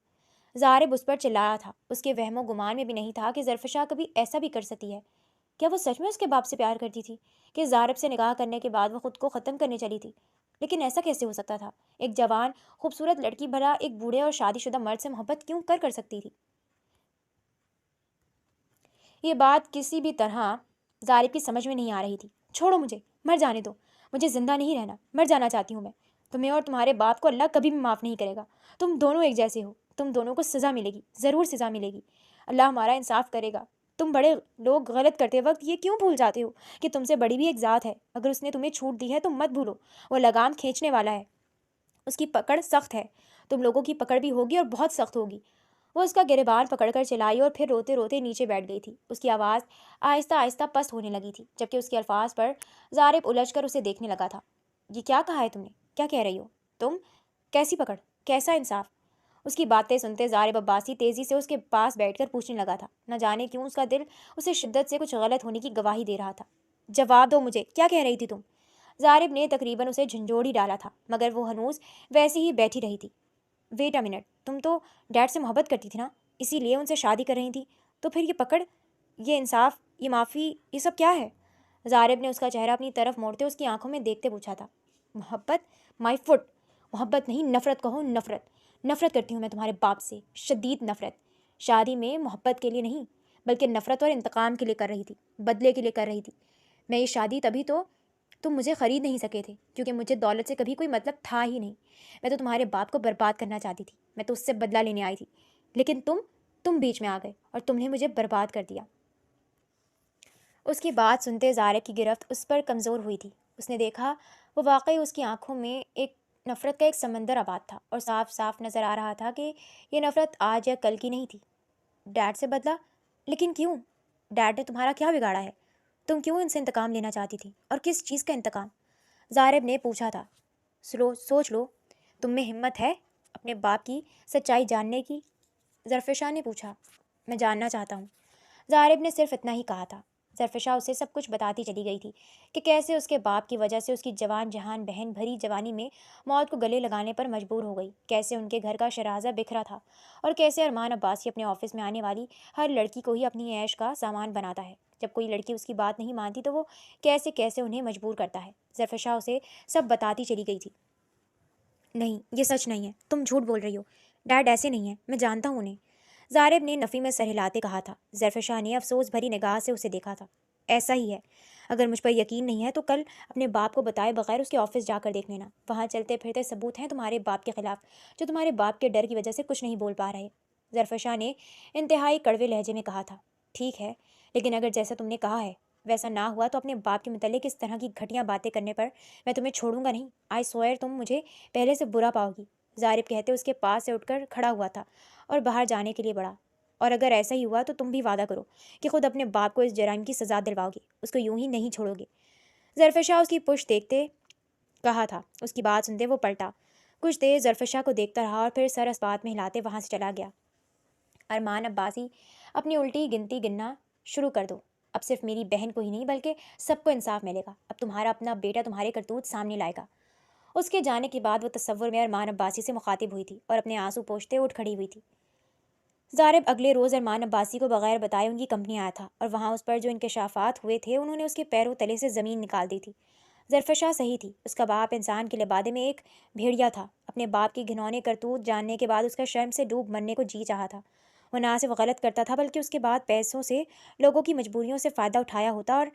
ظالب اس پر چلایا تھا۔ اس کے وہم و گمان میں بھی نہیں تھا کہ ظرفشا کبھی ایسا بھی کر سکتی ہے۔ کیا وہ سچ میں اس کے باپ سے پیار کرتی تھی کہ ظالب سے نکاح کرنے کے بعد وہ خود کو ختم کرنے چلی تھی؟ لیکن ایسا کیسے ہو سکتا تھا؟ ایک جوان خوبصورت لڑکی بھلا ایک بوڑھے اور شادی شدہ مرد سے محبت کیوں کر سکتی تھی؟ یہ بات کسی بھی طرح ظالب کی سمجھ میں نہیں آ رہی تھی۔ چھوڑو مجھے، مر جانے دو، مجھے زندہ نہیں رہنا، مر جانا چاہتی ہوں میں۔ تمہیں اور تمہارے باپ کو اللہ کبھی بھی معاف نہیں کرے گا۔ تم دونوں ایک جیسے ہو، تم دونوں کو سزا ملے گی، ضرور سزا ملے گی۔ اللہ ہمارا انصاف کرے گا۔ تم بڑے لوگ غلط کرتے وقت یہ کیوں بھول جاتے ہو کہ تم سے بڑی بھی ایک ذات ہے؟ اگر اس نے تمہیں چھوٹ دی ہے تو مت بھولو، وہ لگام کھینچنے والا ہے، اس کی پکڑ سخت ہے۔ تم لوگوں کی پکڑ بھی ہوگی اور بہت سخت ہوگی۔ وہ اس کا گریبان پکڑ کر چلائی اور پھر روتے روتے نیچے بیٹھ گئی تھی۔ اس کی آواز آہستہ آہستہ پست ہونے لگی تھی، جبکہ اس کے الفاظ پر ظالب الجھ کر اسے دیکھنے لگا تھا۔ یہ کیا کہا ہے تم نے؟ کیا کہہ رہی ہو تم؟ کیسی پکڑ؟ کیسا انصاف؟ اس کی باتیں سنتے ظالب عباسی تیزی سے اس کے پاس بیٹھ کر پوچھنے لگا تھا۔ نہ جانے کیوں اس کا دل اسے شدت سے کچھ غلط ہونے کی گواہی دے رہا تھا۔ جواب دو مجھے، کیا کہہ رہی تھی تم؟ ظالب نے تقریباً اسے جھنجھوڑ ہی ڈالا تھا، مگر وہ ہنوز ویسی ہی بیٹھی رہی تھی۔ ویٹ اے منٹ، تم تو ڈیڈ سے محبت کرتی تھی نا، اسی لیے ان سے شادی کر رہی تھی، تو پھر یہ پکڑ، یہ انصاف، یہ معافی، یہ سب کیا ہے؟ ظالب نے اس کا چہرہ اپنی طرف موڑتے اس کی آنکھوں میں دیکھتے پوچھا تھا۔ محبت؟ مائی فٹ! محبت نہیں، نفرت کہو، نفرت۔ نفرت کرتی ہوں میں تمہارے باپ سے، شدید نفرت۔ شادی میں محبت کے لیے نہیں، بلکہ نفرت اور انتقام کے لیے کر رہی تھی، بدلے کے لیے کر رہی تھی۔ میں یہ شادی تبھی تو تم مجھے خرید نہیں سکے تھے، کیونکہ مجھے دولت سے کبھی کوئی مطلب تھا ہی نہیں۔ میں تو تمہارے باپ کو برباد کرنا چاہتی تھی، میں تو اس سے بدلہ لینے آئی تھی، لیکن تم بیچ میں آ گئے اور تم نے مجھے برباد کر دیا۔ اس کی بات سنتے ظالب کی گرفت اس پر کمزور ہوئی تھی۔ اس نے دیکھا وہ واقعی اس کی آنکھوں میں ایک نفرت کا ایک سمندر آباد تھا، اور صاف صاف نظر آ رہا تھا کہ یہ نفرت آج یا کل کی نہیں تھی۔ ڈیڈ سے بدلہ؟ لیکن کیوں؟ ڈیڈ نے تمہارا کیا بگاڑا ہے؟ تم کیوں ان سے انتقام لینا چاہتی تھی، اور کس چیز کا انتقام؟ ظالب نے پوچھا تھا۔ سوچ لو، تم میں ہمت ہے اپنے باپ کی سچائی جاننے کی؟ ظرفشا نے پوچھا۔ میں جاننا چاہتا ہوں۔ ظالب نے صرف اتنا ہی کہا تھا۔ ظرفشا اسے سب کچھ بتاتی چلی گئی تھی کہ کیسے اس کے باپ کی وجہ سے اس کی جوان جہان بہن بھری جوانی میں موت کو گلے لگانے پر مجبور ہو گئی، کیسے ان کے گھر کا شرازہ بکھرا تھا، اور کیسے ارمان عباسی اپنے آفس میں آنے والی ہر لڑکی کو ہی اپنی عیش کا سامان بناتا ہے۔ جب کوئی لڑکی اس کی بات نہیں مانتی تو وہ کیسے کیسے انہیں مجبور کرتا ہے۔ ظرفشا اسے سب بتاتی چلی گئی تھی۔ نہیں، یہ سچ نہیں ہے، تم جھوٹ بول رہی ہو، ڈیڈ ایسے نہیں ہیں، میں جانتا ہوں انہیں۔ ظالب نے نفی میں سر ہلاتے کہا تھا۔ ظرفشا نے افسوس بھری نگاہ سے اسے دیکھا تھا۔ ایسا ہی ہے، اگر مجھ پر یقین نہیں ہے تو کل اپنے باپ کو بتائے بغیر اس کے آفس جا کر دیکھ لینا، وہاں چلتے پھرتے ثبوت ہیں تمہارے باپ کے خلاف، جو تمہارے باپ کے ڈر کی وجہ سے کچھ نہیں بول پا رہے۔ ظرفشا نے انتہائی کڑوے لہجے میں کہا تھا۔ ٹھیک ہے، لیکن اگر جیسا تم نے کہا ہے ویسا نہ ہوا تو اپنے باپ کے متعلق اس طرح کی گھٹیا باتیں کرنے پر میں تمہیں چھوڑوں گا نہیں۔ آئی سوئر تم مجھے پہلے سے برا پاؤ گی۔ ظالب کہتے اس کے پاس سے اٹھ کر کھڑا ہوا تھا اور باہر جانے کے لیے بڑھا۔ اور اگر ایسا ہی ہوا تو تم بھی وعدہ کرو کہ خود اپنے باپ کو اس جرائم کی سزا دلواؤ گے، اس کو یوں ہی نہیں چھوڑو گے۔ ظرفشا اس کی پشت دیکھتے کہا تھا۔ اس کی بات سنتے وہ پلٹا، کچھ دیر ظرفشا کو دیکھتا رہا اور پھر سر اس بات میں ہلاتے وہاں سے چلا گیا۔ ارمان عباسی، اپنی الٹی گنتی گننا شروع کر دو۔ اب صرف میری بہن کو ہی نہیں بلکہ سب کو انصاف ملے گا۔ اب تمہارا اپنا بیٹا تمہارے کرتوت سامنے لائے گا۔ اس کے جانے کے بعد وہ تصور میں ارمان عباسی سے مخاطب ہوئی تھی اور اپنے آنسو پوچھتے اٹھ کھڑی ہوئی تھی۔ ظالب اگلے روز ارمان عباسی کو بغیر بتائے ان کی کمپنی آیا تھا، اور وہاں اس پر جو انکشافات ہوئے تھے انہوں نے اس کے پیروں تلے سے زمین نکال دی تھی۔ ظرفشا صحیح تھی، اس کا باپ انسان کے لبادے میں ایک بھیڑیا تھا۔ اپنے باپ کی گھنونے کرتوت جاننے کے بعد اس کا شرم سے ڈوب مرنے کو جی چاہا تھا۔ وہ نہ صرف غلط کرتا تھا بلکہ اس کے بعد پیسوں سے لوگوں کی مجبوریوں سے فائدہ اٹھایا ہوتا، اور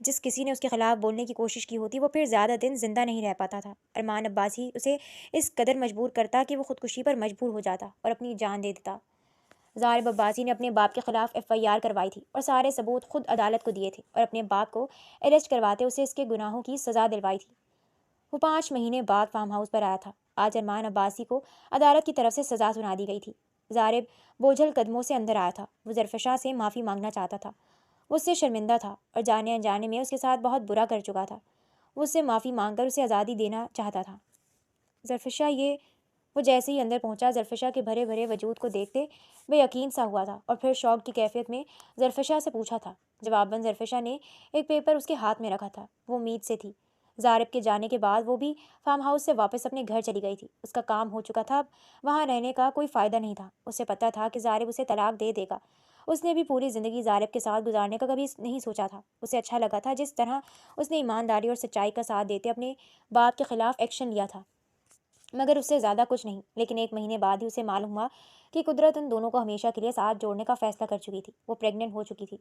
جس کسی نے اس کے خلاف بولنے کی کوشش کی ہوتی وہ پھر زیادہ دن زندہ نہیں رہ پاتا تھا۔ ارمان عباسی اسے اس قدر مجبور کرتا کہ وہ خودکشی پر مجبور ہو جاتا اور اپنی جان دے دیتا۔ زارب عباسی نے اپنے باپ کے خلاف FIR کروائی تھی اور سارے ثبوت خود عدالت کو دیے تھے اور اپنے باپ کو اریسٹ کرواتے اسے اس کے گناہوں کی سزا دلوائی تھی۔ وہ 5 مہینے بعد فارم ہاؤس پر آیا تھا۔ آج ارمان عباسی کو عدالت کی طرف سے سزا سنا دی گئی تھی۔ زارب بوجھل قدموں سے اندر آیا تھا۔ وہ ظرفشاہ سے معافی مانگنا چاہتا تھا۔ وہ اس سے شرمندہ تھا اور جانے انجانے میں اس کے ساتھ بہت برا کر چکا تھا۔ وہ اس سے معافی مانگ کر اسے آزادی دینا چاہتا تھا۔ ظرفشاہ وہ جیسے ہی اندر پہنچا، ظرفشاہ کے بھرے بھرے وجود کو دیکھتے بے یقین سا ہوا تھا اور پھر شوق کی کیفیت میں ظرفشاہ سے پوچھا تھا۔ جواباً ظرفشاہ نے ایک پیپر اس کے ہاتھ میں رکھا تھا۔ وہ امید سے تھی۔ زارب کے جانے کے بعد وہ بھی فارم ہاؤس سے واپس اپنے گھر چلی گئی تھی۔ اس کا کام ہو چکا تھا، اب وہاں رہنے کا کوئی فائدہ نہیں تھا۔ اسے پتہ تھا کہ زارب اسے طلاق دے دے گا۔ اس نے بھی پوری زندگی زارب کے ساتھ گزارنے کا کبھی نہیں سوچا تھا۔ اسے اچھا لگا تھا جس طرح اس نے ایمانداری اور سچائی کا ساتھ دیتے اپنے باپ کے خلاف ایکشن لیا تھا، مگر اس سے زیادہ کچھ نہیں۔ لیکن 1 مہینے بعد ہی اسے معلوم ہوا کہ قدرت ان دونوں کو ہمیشہ کے لیے ساتھ جوڑنے کا فیصلہ کر چکی تھی۔ وہ پریگننٹ ہو چکی تھی۔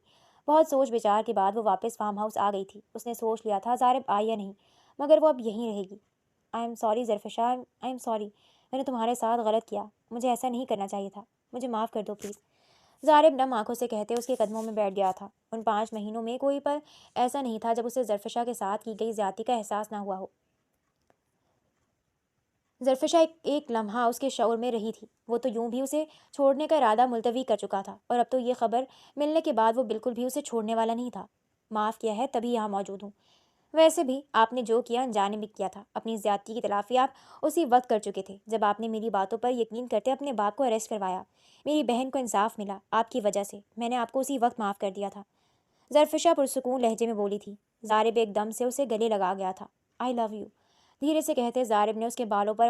بہت سوچ بچار کے بعد وہ واپس فارم ہاؤس آ گئی تھی۔ اس نے سوچ لیا تھا زارب آئی یا نہیں، مگر وہ اب یہیں رہے گی۔ I am sorry Zarfshah, I am sorry, میں نے تمہارے ساتھ غلط کیا، مجھے ایسا نہیں کرنا چاہیے تھا، مجھے معاف کر دو پلیز۔ زارب نم آنکھوں سے کہتے اس کے قدموں میں بیٹھ گیا تھا۔ ان 5 مہینوں میں کوئی پل ایسا نہیں تھا جب اسے ظرفشاہ کے ساتھ کی گئی زیادتی کا احساس نہ ہوا ہو۔ ظرفشاہ ایک لمحہ اس کے شعور میں رہی تھی۔ وہ تو یوں بھی اسے چھوڑنے کا ارادہ ملتوی کر چکا تھا، اور اب تو یہ خبر ملنے کے بعد وہ بالکل بھی اسے چھوڑنے والا نہیں تھا۔ معاف کیا ہے تبھی یہاں موجود ہوں۔ ویسے بھی آپ نے جو کیا انجانے میں کیا تھا۔ اپنی زیادتی کی تلافی آپ اسی وقت کر چکے تھے جب آپ نے میری باتوں پر یقین کرتے اپنے باپ کو اریسٹ کروایا۔ میری بہن کو انصاف ملا آپ کی وجہ سے، میں نے آپ کو اسی وقت معاف کر دیا تھا، ظرفشاہ پرسکون لہجے میں بولی تھی۔ زارب ایک دم سے اسے گلے لگا گیا تھا۔ آئی لو یو، دھیرے سے کہتے زارب نے اس کے بالوں پر